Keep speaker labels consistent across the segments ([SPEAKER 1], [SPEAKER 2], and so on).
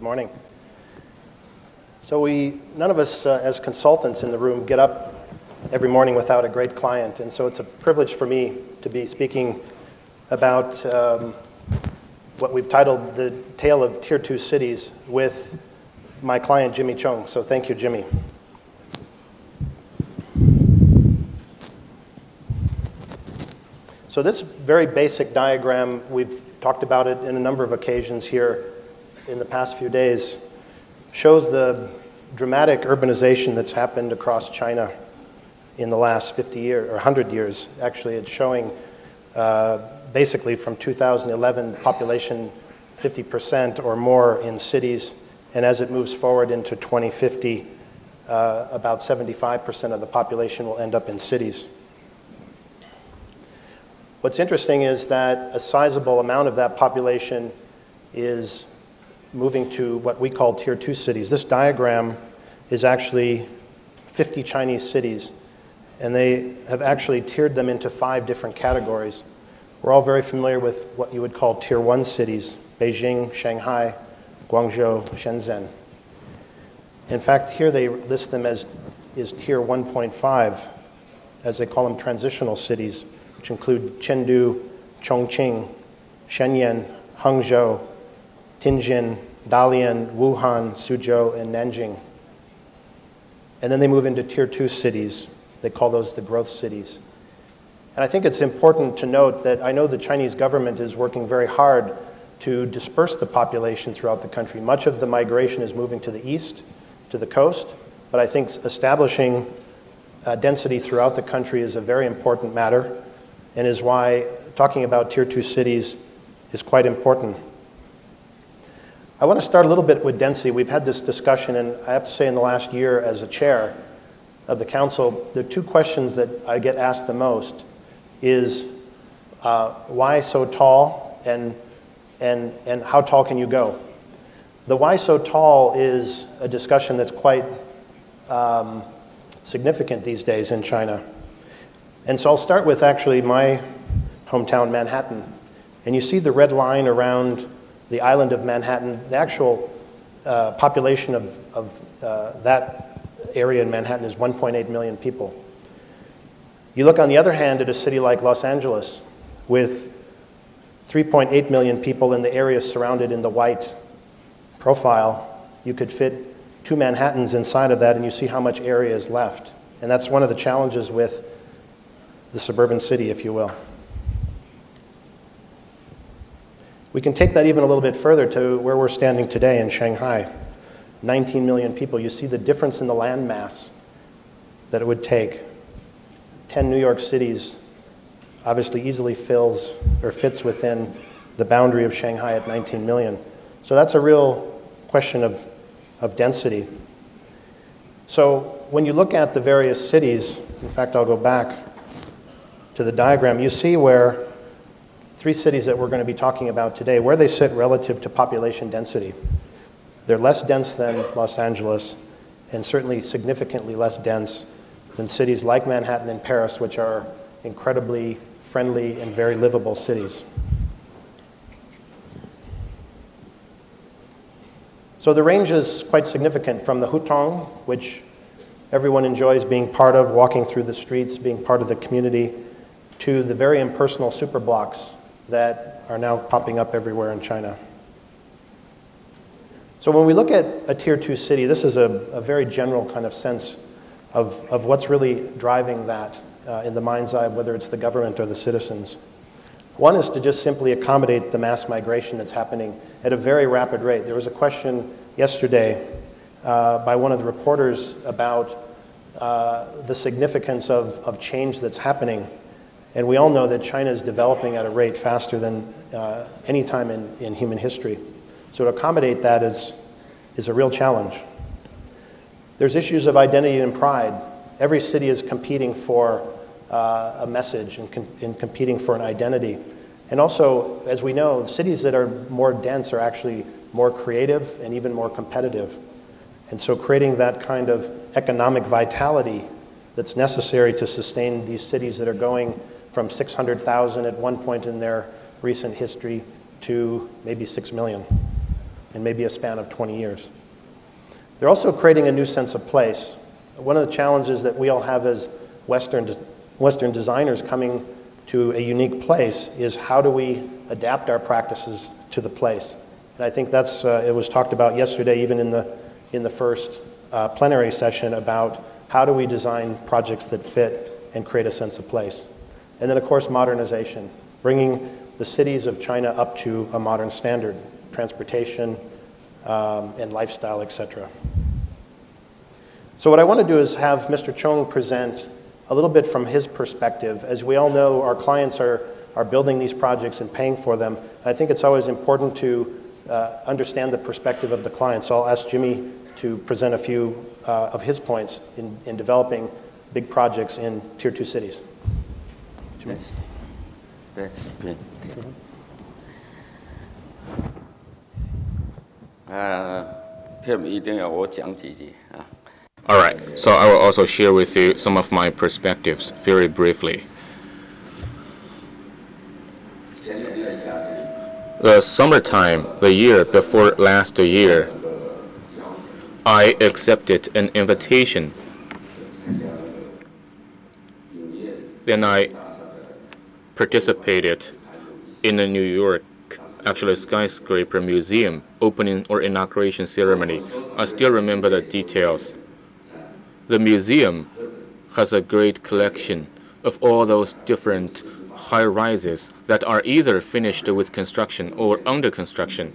[SPEAKER 1] morning. So none of us as consultants in the room get up every morning without a great client, and so it's a privilege for me to be speaking about what we've titled The Tale of Tier 2 Cities with my client, Jimmy Cheung. So thank you, Jimmy. So this very basic diagram, we've talked about it in a number of occasions here in the past few days, shows the dramatic urbanization that's happened across China in the last 50 years, or 100 years. Actually, it's showing basically from 2011, population 50% or more in cities, and as it moves forward into 2050, about 75% of the population will end up in cities. What's interesting is that a sizable amount of that population is moving to what we call Tier 2 cities. This diagram is actually 50 Chinese cities, and they have actually tiered them into 5 different categories. We're all very familiar with what you would call Tier 1 cities: Beijing, Shanghai, Guangzhou, Shenzhen. In fact, here they list them as Tier 1.5, as they call them transitional cities, which include Chengdu, Chongqing, Shenyang, Hangzhou, Tianjin, Dalian, Wuhan, Suzhou, and Nanjing. And then they move into Tier 2 cities. They call those the growth cities. And I think it's important to note that I know the Chinese government is working very hard to disperse the population throughout the country. Much of the migration is moving to the east, to the coast, but I think establishing density throughout the country is a very important matter, and is why talking about Tier 2 cities is quite important. I want to start a little bit with density. We've had this discussion, and I have to say in the last year as a chair of the council, the 2 questions that I get asked the most is why so tall, and how tall can you go? The why so tall is a discussion that's quite significant these days in China. And so I'll start with actually my hometown, Manhattan. And you see the red line around the island of Manhattan. The actual population of that area in Manhattan is 1.8 million people. You look on the other hand at a city like Los Angeles with 3.8 million people in the area surrounded in the white profile. You could fit 2 Manhattans inside of that, and you see how much area is left. And that's one of the challenges with the suburban city, if you will. We can take that even a little bit further to where we're standing today in Shanghai. 19 million people. You see the difference in the land mass that it would take. 10 New York cities obviously easily fits within the boundary of Shanghai at 19 million. So that's a real question of density. So when you look at the various cities, in fact, I'll go back to the diagram, you see where 3 cities that we're going to be talking about today, where they sit relative to population density. They're less dense than Los Angeles, and certainly significantly less dense than cities like Manhattan and Paris, which are incredibly friendly and very livable cities. So the range is quite significant from the hutong, which everyone enjoys being part of, walking through the streets, being part of the community, to the very impersonal superblocks that are now popping up everywhere in China. So when we look at a Tier 2 city, this is a very general kind of sense of what's really driving that in the mind's eye, whether it's the government or the citizens. One is to just simply accommodate the mass migration that's happening at a very rapid rate. There was a question yesterday by one of the reporters about the significance of change that's happening. And we all know that China is developing at a rate faster than any time in human history. So to accommodate that is a real challenge. There's issues of identity and pride. Every city is competing for a message and competing for an identity. And also, as we know, cities that are more dense are actually more creative and even more competitive. And so creating that kind of economic vitality that's necessary to sustain these cities that are going from 600,000 at one point in their recent history to maybe 6 million. in maybe a span of 20 years. They're also creating a new sense of place. One of the challenges that we all have as Western designers coming to a unique place is how do we adapt our practices to the place? And I think that's, it was talked about yesterday, even in the first plenary session, about how do we design projects that fit and create a sense of place. And then, of course, modernization, bringing the cities of China up to a modern standard, transportation and lifestyle, etc. So what I want to do is have Mr. Cheung present a little bit from his perspective. As we all know, our clients are building these projects and paying for them. I think it's always important to understand the perspective of the client. So I'll ask Jimmy to present a few of his points in developing big projects in Tier 2 cities. Jimmy.
[SPEAKER 2] That's good.
[SPEAKER 3] All right, so I will also share with you some of my perspectives very briefly. The summertime, the year before last year, I accepted an invitation. Then I participated in the New York, actually skyscraper museum opening or inauguration ceremony. I still remember the details. The museum has a great collection of all those different high-rises that are either finished with construction or under construction.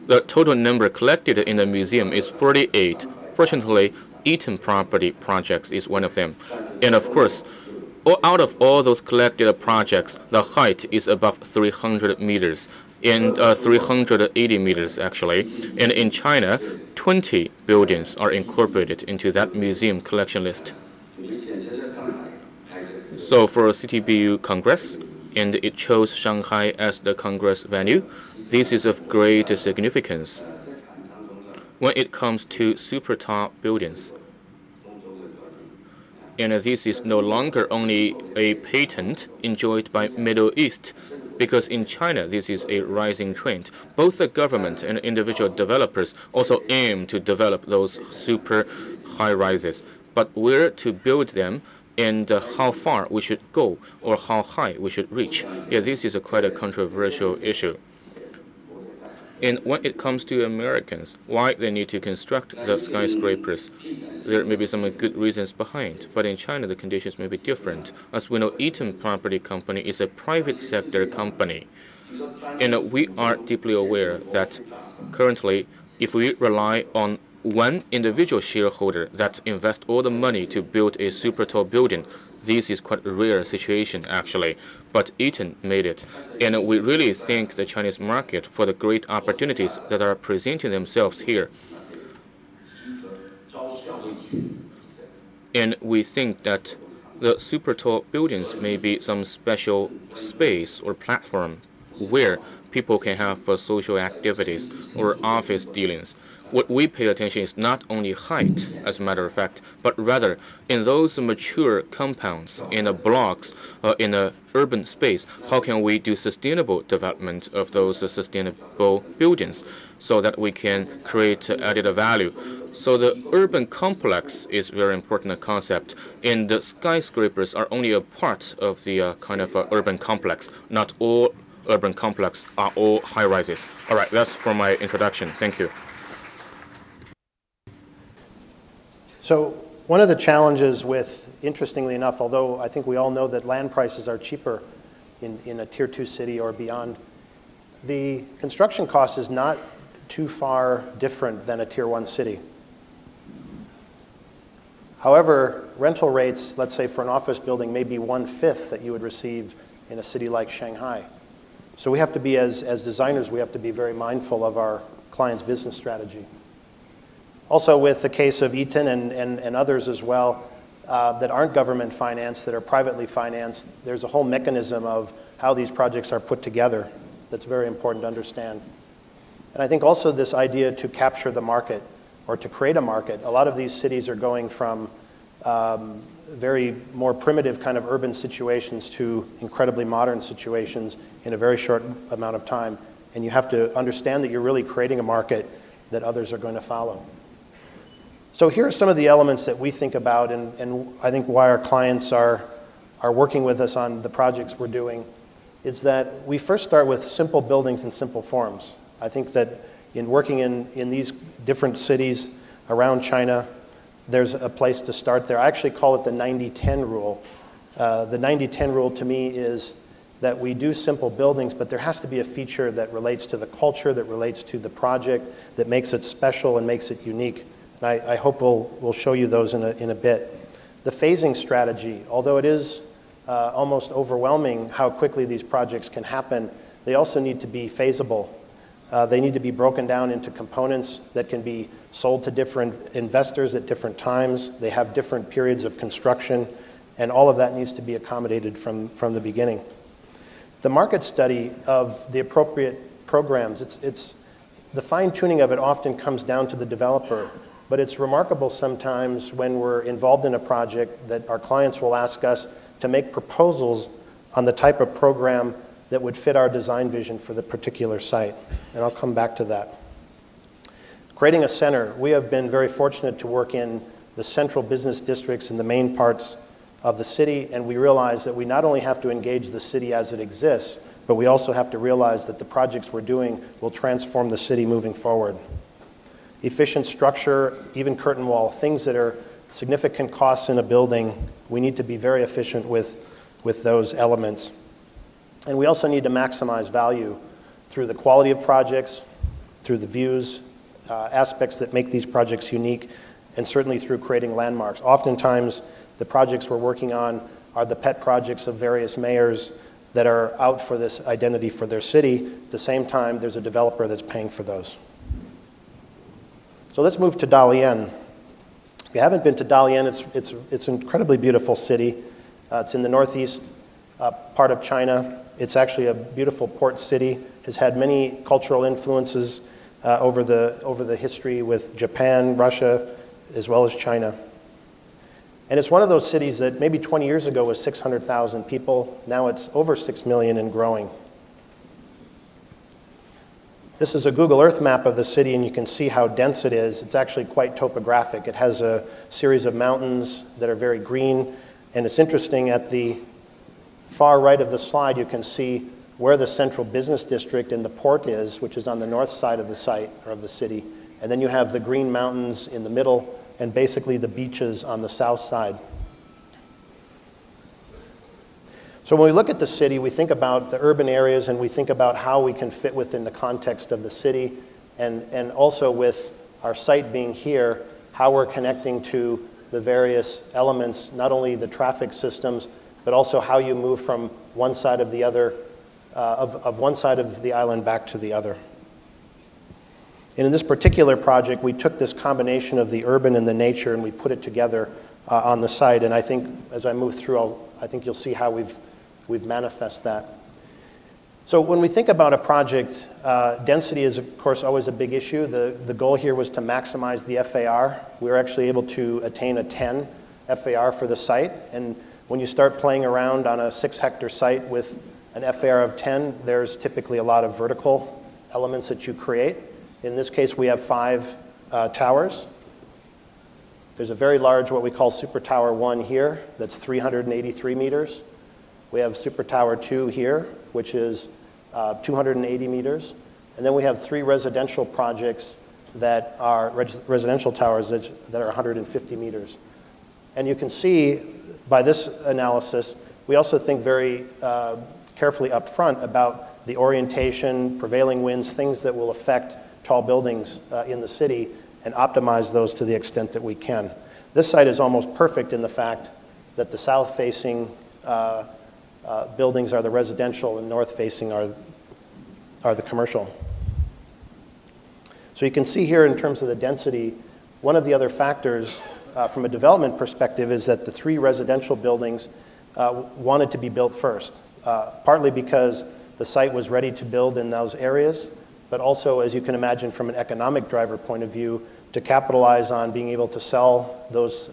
[SPEAKER 3] The total number collected in the museum is 48. Fortunately, Eaton Property Projects is one of them. And of course, out of all those collected projects, the height is above 300 meters and 380 meters actually. And in China, 20 buildings are incorporated into that museum collection list. So for CTBUH Congress, and it chose Shanghai as the Congress venue, this is of great significance. When it comes to super tall buildings, and this is no longer only a patent enjoyed by Middle East, because in China this is a rising trend. Both the government and individual developers also aim to develop those super high rises. But where to build them and how far we should go or how high we should reach, yeah, this is quite a controversial issue. And when it comes to Americans, why they need to construct the skyscrapers, there may be some good reasons behind. But in China, the conditions may be different. As we know, Eaton Property Company is a private sector company. And we are deeply aware that currently, if we rely on one individual shareholder that invests all the money to build a super tall building, this is quite a rare situation, actually. But Eaton made it. And we really thank the Chinese market for the great opportunities that are presenting themselves here. And we think that the super tall buildings may be some special space or platform where people can have social activities or office dealings. What we pay attention is not only height, as a matter of fact, but rather in those mature compounds, in the blocks, in the urban space, how can we do sustainable development of those sustainable buildings so that we can create added value. So the urban complex is a very important concept, and the skyscrapers are only a part of the kind of urban complex. Not all urban complex are all high-rises. All right, that's for my introduction. Thank you.
[SPEAKER 1] So one of the challenges with, interestingly enough, although I think we all know that land prices are cheaper in a Tier 2 city or beyond, the construction cost is not too far different than a Tier 1 city. However, rental rates, let's say for an office building, may be 1/5 that you would receive in a city like Shanghai. So we have to be, as designers, we have to be very mindful of our client's business strategy. Also, with the case of Eaton and others as well that aren't government financed, that are privately financed, there's a whole mechanism of how these projects are put together that's very important to understand. And I think also this idea to capture the market or to create a market. A lot of these cities are going from very more primitive kind of urban situations to incredibly modern situations in a very short amount of time. and you have to understand that you're really creating a market that others are going to follow. So here are some of the elements that we think about, and I think why our clients are working with us on the projects we're doing, is that we first start with simple buildings and simple forms. I think that in working in these different cities around China, there's a place to start there. I actually call it the 90-10 rule. The 90-10 rule to me is that we do simple buildings, but there has to be a feature that relates to the culture, that relates to the project, that makes it special and makes it unique. And I hope we'll show you those in a bit. The phasing strategy, although it is almost overwhelming how quickly these projects can happen, they also need to be phasable. They need to be broken down into components that can be sold to different investors at different times. They have different periods of construction, and all of that needs to be accommodated from the beginning. The market study of the appropriate programs, the fine-tuning of it often comes down to the developer, but it's remarkable sometimes when we're involved in a project that our clients will ask us to make proposals on the type of program that would fit our design vision for the particular site, and I'll come back to that. Creating a center. We have been very fortunate to work in the central business districts in the main parts of the city, and we realize that we not only have to engage the city as it exists, but we also have to realize that the projects we're doing will transform the city moving forward. Efficient structure, even curtain wall, things that are significant costs in a building, we need to be very efficient with those elements. And we also need to maximize value through the quality of projects, through the views, aspects that make these projects unique, and certainly through creating landmarks. Oftentimes, the projects we're working on are the pet projects of various mayors that are out for this identity for their city. At the same time, there's a developer that's paying for those. So let's move to Dalian. If you haven't been to Dalian, it's an incredibly beautiful city. It's in the northeast part of China. It's actually a beautiful port city. Has had many cultural influences over the history with Japan, Russia, as well as China. And it's one of those cities that maybe 20 years ago was 600,000 people. Now it's over 6 million and growing. This is a Google Earth map of the city, and you can see how dense it is. It's actually quite topographic. It has a series of mountains that are very green, and it's interesting, at the far right of the slide, you can see where the central business district and the port is, which is on the north side of the site, or of the city. And then you have the green mountains in the middle, and basically the beaches on the south side. So when we look at the city, we think about the urban areas, and we think about how we can fit within the context of the city, and also with our site being here, how we're connecting to the various elements, not only the traffic systems, but also how you move from one side of the other, of one side of the island back to the other. And in this particular project, we took this combination of the urban and the nature, and we put it together on the site. And I think as I move through, I think you'll see how we've manifested that. So when we think about a project, density is, of course, always a big issue. The goal here was to maximize the FAR. We were actually able to attain a 10 FAR for the site. And when you start playing around on a 6-hectare site with an FAR of 10, there's typically a lot of vertical elements that you create. In this case, we have 5 towers. There's a very large, what we call Super Tower 1 here, that's 383 meters. We have Super Tower 2 here, which is 280 meters. And then we have 3 residential projects that are residential towers that are 150 meters. And you can see by this analysis, we also think very carefully up front about the orientation, prevailing winds, things that will affect tall buildings in the city, and optimize those to the extent that we can. This site is almost perfect in the fact that the south-facing buildings are the residential and north-facing are the commercial. So you can see here in terms of the density, one of the other factors from a development perspective is that the 3 residential buildings wanted to be built first, partly because the site was ready to build in those areas, but also, as you can imagine, from an economic driver point of view, to capitalize on being able to sell those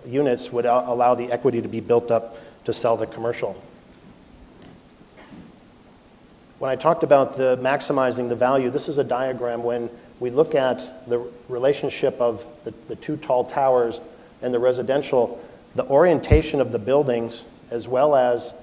[SPEAKER 1] units would allow the equity to be built up to sell the commercial. When I talked about the maximizing the value, this is a diagram when we look at the relationship of the two tall towers and the residential, the orientation of the buildings, as well as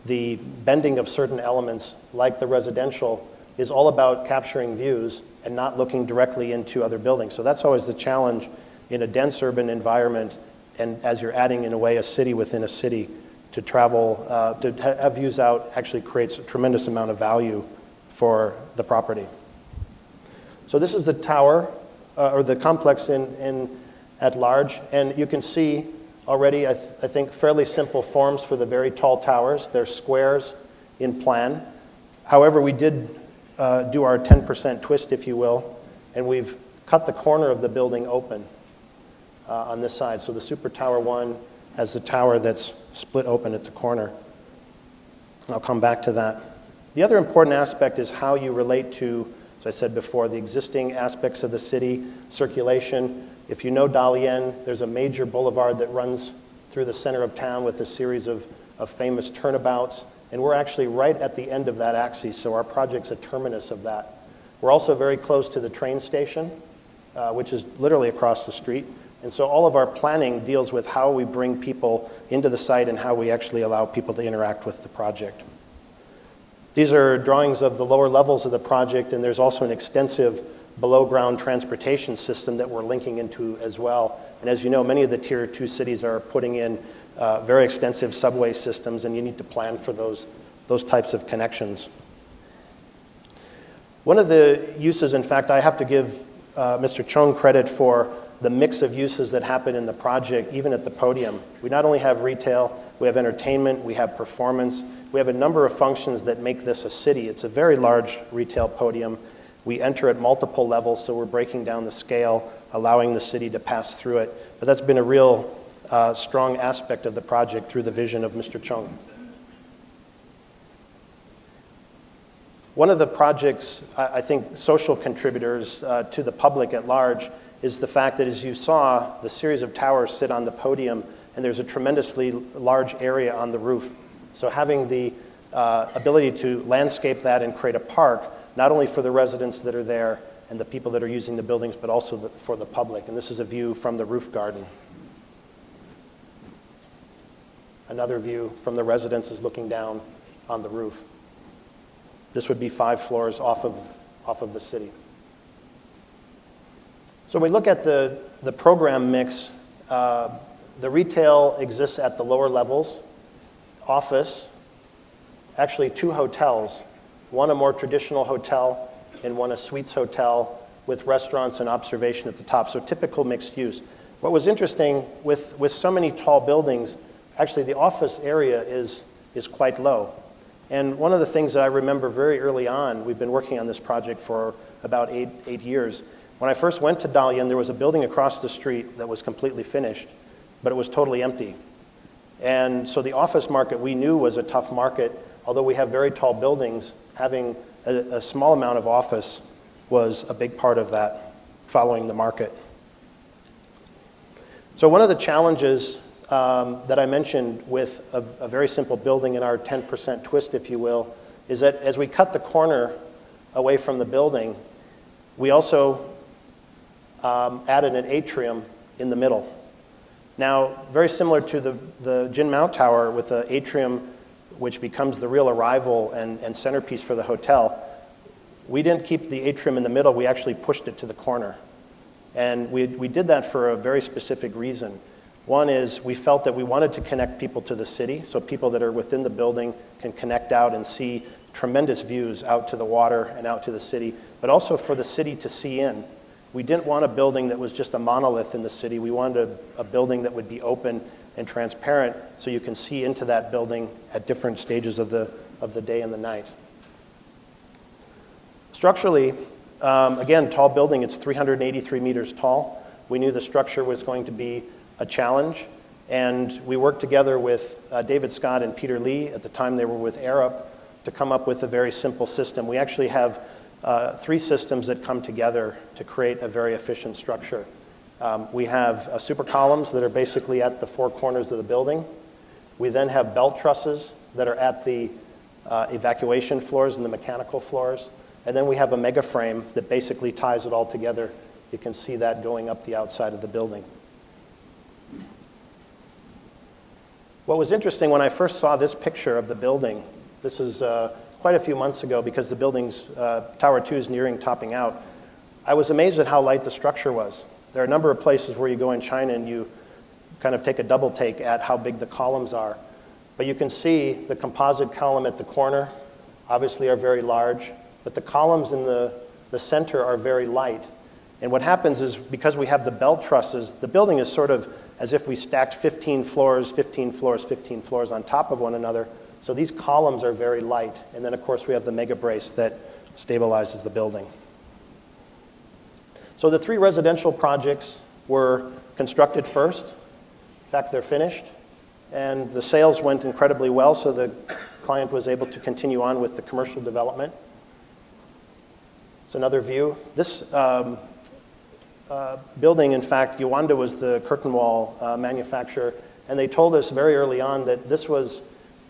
[SPEAKER 1] the bending of certain elements like the residential, is all about capturing views and not looking directly into other buildings. So that's always the challenge in a dense urban environment, and as you're adding, in a way, a city within a city, to travel, to have views out actually creates a tremendous amount of value for the property. So this is the tower, or the complex at large, and you can see already, I think, fairly simple forms for the very tall towers. They're squares in plan. However, we did do our 10% twist, if you will, and we've cut the corner of the building open on this side. So the Super Tower 1 has the tower that's split open at the corner. I'll come back to that. The other important aspect is how you relate to, as I said before, the existing aspects of the city, circulation. If you know Dalian, there's a major boulevard that runs through the center of town with a series of famous turnabouts, and we're actually right at the end of that axis, so our project's a terminus of that. We're also very close to the train station, which is literally across the street. And so all of our planning deals with how we bring people into the site and how we actually allow people to interact with the project. These are drawings of the lower levels of the project, and there's also an extensive below-ground transportation system that we're linking into as well. And as you know, many of the Tier 2 cities are putting in very extensive subway systems, and you need to plan for those types of connections. One of the uses, in fact, I have to give Mr. Cheung credit for the mix of uses that happen in the project, even at the podium. We not only have retail, we have entertainment, we have performance, we have a number of functions that make this a city. It's a very large retail podium. We enter at multiple levels, so we're breaking down the scale, allowing the city to pass through it. But that's been a real strong aspect of the project through the vision of Mr. Cheung. One of the project's, I think, social contributors to the public at large is the fact that, as you saw, the series of towers sit on the podium, and there's a tremendously large area on the roof. So having the ability to landscape that and create a park, not only for the residents that are there and the people that are using the buildings, but also for the public. And this is a view from the roof garden. Another view from the residences looking down on the roof. This would be 5 floors off of the city. So when we look at the program mix, the retail exists at the lower levels, office, actually 2 hotels, one a more traditional hotel and one a suites hotel with restaurants and observation at the top, so typical mixed use. What was interesting with so many tall buildings, actually the office area is quite low. And one of the things that I remember very early on, we've been working on this project for about eight years. When I first went to Dalian, there was a building across the street that was completely finished, but it was totally empty. And so the office market we knew was a tough market. Although we have very tall buildings, having a small amount of office was a big part of that, following the market. So one of the challenges that I mentioned with a very simple building in our 10% twist, if you will, is that as we cut the corner away from the building, we also added an atrium in the middle. Now, very similar to the Jin Mao Tower with the atrium, which becomes the real arrival and centerpiece for the hotel, we didn't keep the atrium in the middle, we actually pushed it to the corner. And we did that for a very specific reason. One is we felt that we wanted to connect people to the city, so people that are within the building can connect out and see tremendous views out to the water and out to the city, but also for the city to see in. We didn't want a building that was just a monolith in the city. We wanted a building that would be open and transparent so you can see into that building at different stages of the day and the night. Structurally, again, tall building, it's 383 meters tall. We knew the structure was going to be a challenge, and we worked together with David Scott and Peter Lee, at the time they were with Arup, to come up with a very simple system. We actually have 3 systems that come together to create a very efficient structure. We have super columns that are basically at the 4 corners of the building. We then have belt trusses that are at the evacuation floors and the mechanical floors. And then we have a mega frame that basically ties it all together. You can see that going up the outside of the building. What was interesting when I first saw this picture of the building, this is quite a few months ago because the building's, Tower 2 is nearing topping out, I was amazed at how light the structure was. There are a number of places where you go in China and you kind of take a double take at how big the columns are. But you can see the composite column at the corner obviously are very large, but the columns in the center are very light. And what happens is because we have the belt trusses, the building is sort of as if we stacked 15 floors, 15 floors, 15 floors on top of one another. So these columns are very light. And then, of course, we have the mega brace that stabilizes the building. So the 3 residential projects were constructed first. In fact, they're finished. And the sales went incredibly well, so the client was able to continue on with the commercial development. It's another view. This building, in fact, Yuanda was the curtain wall manufacturer, and they told us very early on that this was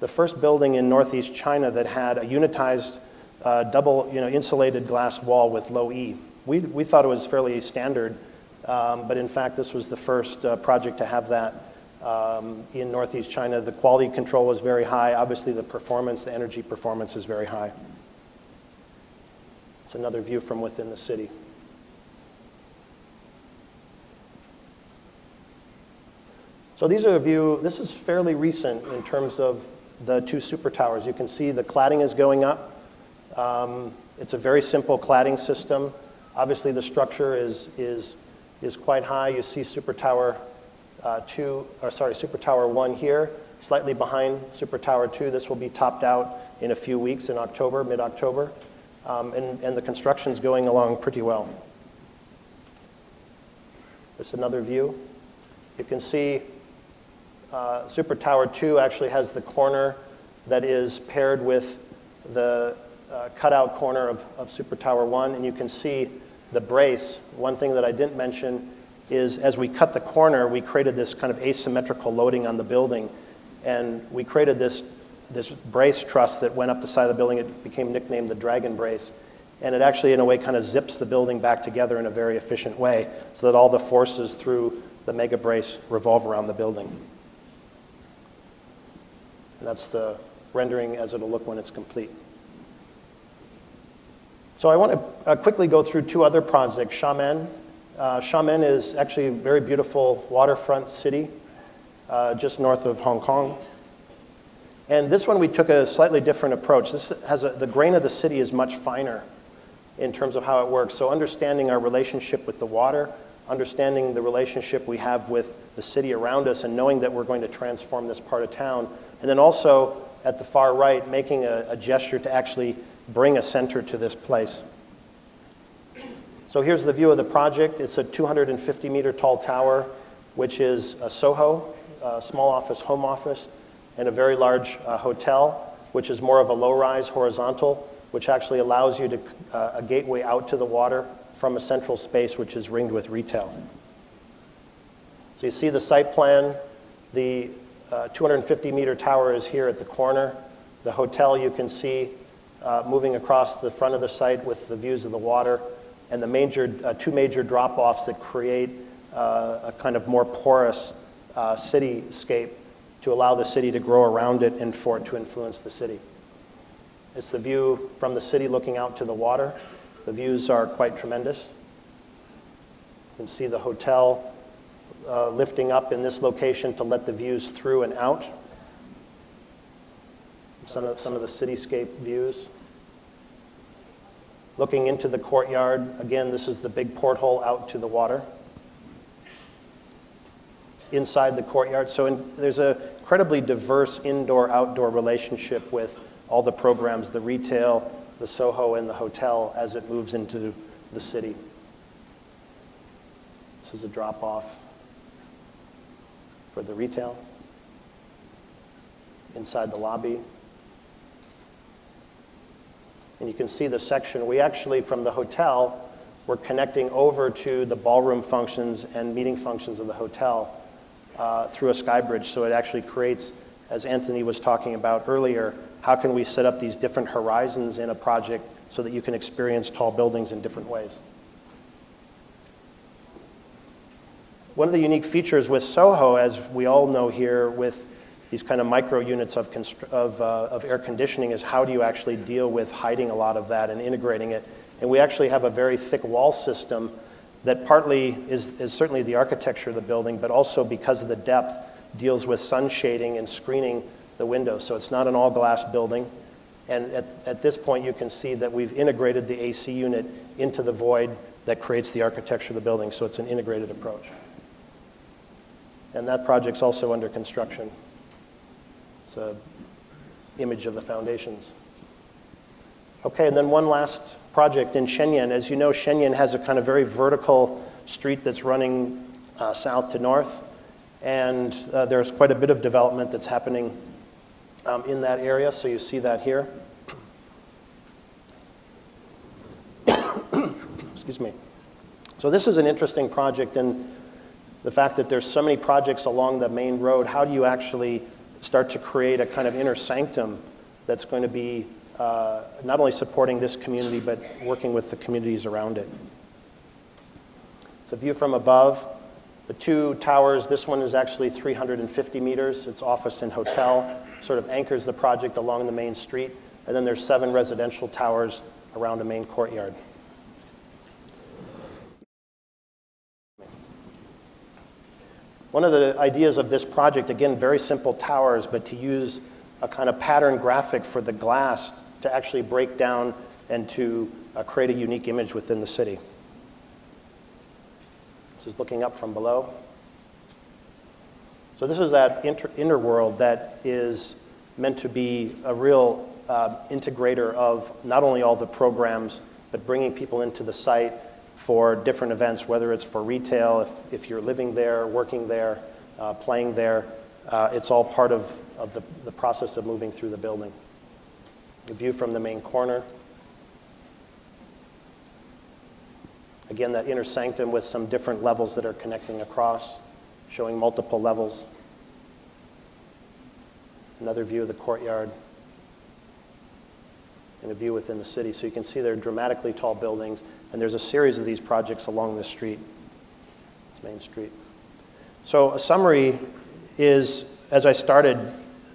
[SPEAKER 1] the first building in Northeast China that had a unitized double insulated glass wall with low E. We thought it was fairly standard, but in fact this was the first project to have that in Northeast China. The quality control was very high. Obviously the performance, the energy performance is very high. It's another view from within the city. So these are a view, this is fairly recent in terms of the 2 super towers. You can see the cladding is going up. It's a very simple cladding system. Obviously the structure is quite high. You see Super Tower 1 here, slightly behind Super Tower 2. This will be topped out in a few weeks in October, mid-October. And the construction's going along pretty well. This is another view. You can see Super Tower 2 actually has the corner that is paired with the cutout corner of Super Tower 1, and you can see the brace. One thing that I didn't mention is as we cut the corner, we created this kind of asymmetrical loading on the building, and we created this brace truss that went up the side of the building. It became nicknamed the Dragon Brace, and it actually in a way kind of zips the building back together in a very efficient way so that all the forces through the mega brace revolve around the building. And that's the rendering as it'll look when it's complete. So I want to quickly go through 2 other projects. Xiamen. Xiamen is actually a very beautiful waterfront city just north of Hong Kong. And this one we took a slightly different approach. This has the grain of the city is much finer in terms of how it works. So understanding our relationship with the water, understanding the relationship we have with the city around us, and knowing that we're going to transform this part of town. And then also, at the far right, making a gesture to actually bring a center to this place. So here's the view of the project. It's a 250-meter tall tower, which is a Soho, a small office, home office, and a very large hotel, which is more of a low-rise horizontal, which actually allows you to a gateway out to the water from a central space which is ringed with retail. So you see the site plan. The 250-meter tower is here at the corner. The hotel you can see moving across the front of the site with the views of the water, and the 2 major drop-offs that create a kind of more porous cityscape to allow the city to grow around it and for it to influence the city. It's the view from the city looking out to the water. The views are quite tremendous. You can see the hotel lifting up in this location to let the views through and out. Some of the cityscape views. Looking into the courtyard, again, this is the big porthole out to the water. Inside the courtyard, so there's an incredibly diverse indoor-outdoor relationship with all the programs, the retail, the Soho, and the hotel as it moves into the city. This is a drop-off for the retail. Inside the lobby. And you can see the section. We actually, from the hotel, we're connecting over to the ballroom functions and meeting functions of the hotel through a sky bridge. So it actually creates as Anthony was talking about earlier, how can we set up these different horizons in a project so that you can experience tall buildings in different ways? One of the unique features with Soho, as we all know here, with these kind of micro units of air conditioning, is how do you actually deal with hiding a lot of that and integrating it? And we actually have a very thick wall system that partly is certainly the architecture of the building, but also because of the depth, deals with sun shading and screening the windows. So it's not an all-glass building. And at this point, you can see that we've integrated the AC unit into the void that creates the architecture of the building. So it's an integrated approach. And that project's also under construction. It's an image of the foundations. Okay, and then one last project in Shenyang. As you know, Shenyang has a kind of very vertical street that's running south to north. And there's quite a bit of development that's happening in that area, so you see that here. Excuse me. So this is an interesting project, and the fact that there's so many projects along the main road, how do you actually start to create a kind of inner sanctum that's going to be not only supporting this community, but working with the communities around it? It's a view from above. The two towers, this one is actually 350 meters. It's office and hotel, sort of anchors the project along the main street. And then there's 7 residential towers around a main courtyard. One of the ideas of this project, again, very simple towers, but to use a kind of pattern graphic for the glass to actually break down and to create a unique image within the city. This is looking up from below. So this is that inner world that is meant to be a real integrator of not only all the programs, but bringing people into the site for different events, whether it's for retail, if you're living there, working there, playing there. It's all part of the process of moving through the building. The view from the main corner. Again, that inner sanctum with some different levels that are connecting across, showing multiple levels. Another view of the courtyard. And a view within the city. So you can see there are dramatically tall buildings, and there's a series of these projects along this street, this main street. So a summary is, as I started,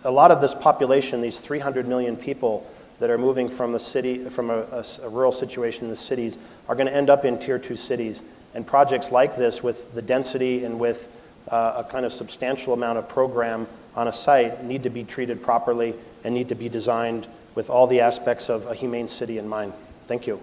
[SPEAKER 1] a lot of this population, these 300 million people that are moving from the city, from a rural situation in the cities, are going to end up in Tier 2 cities. And projects like this, with the density and with a kind of substantial amount of program on a site, need to be treated properly and need to be designed with all the aspects of a humane city in mind. Thank you.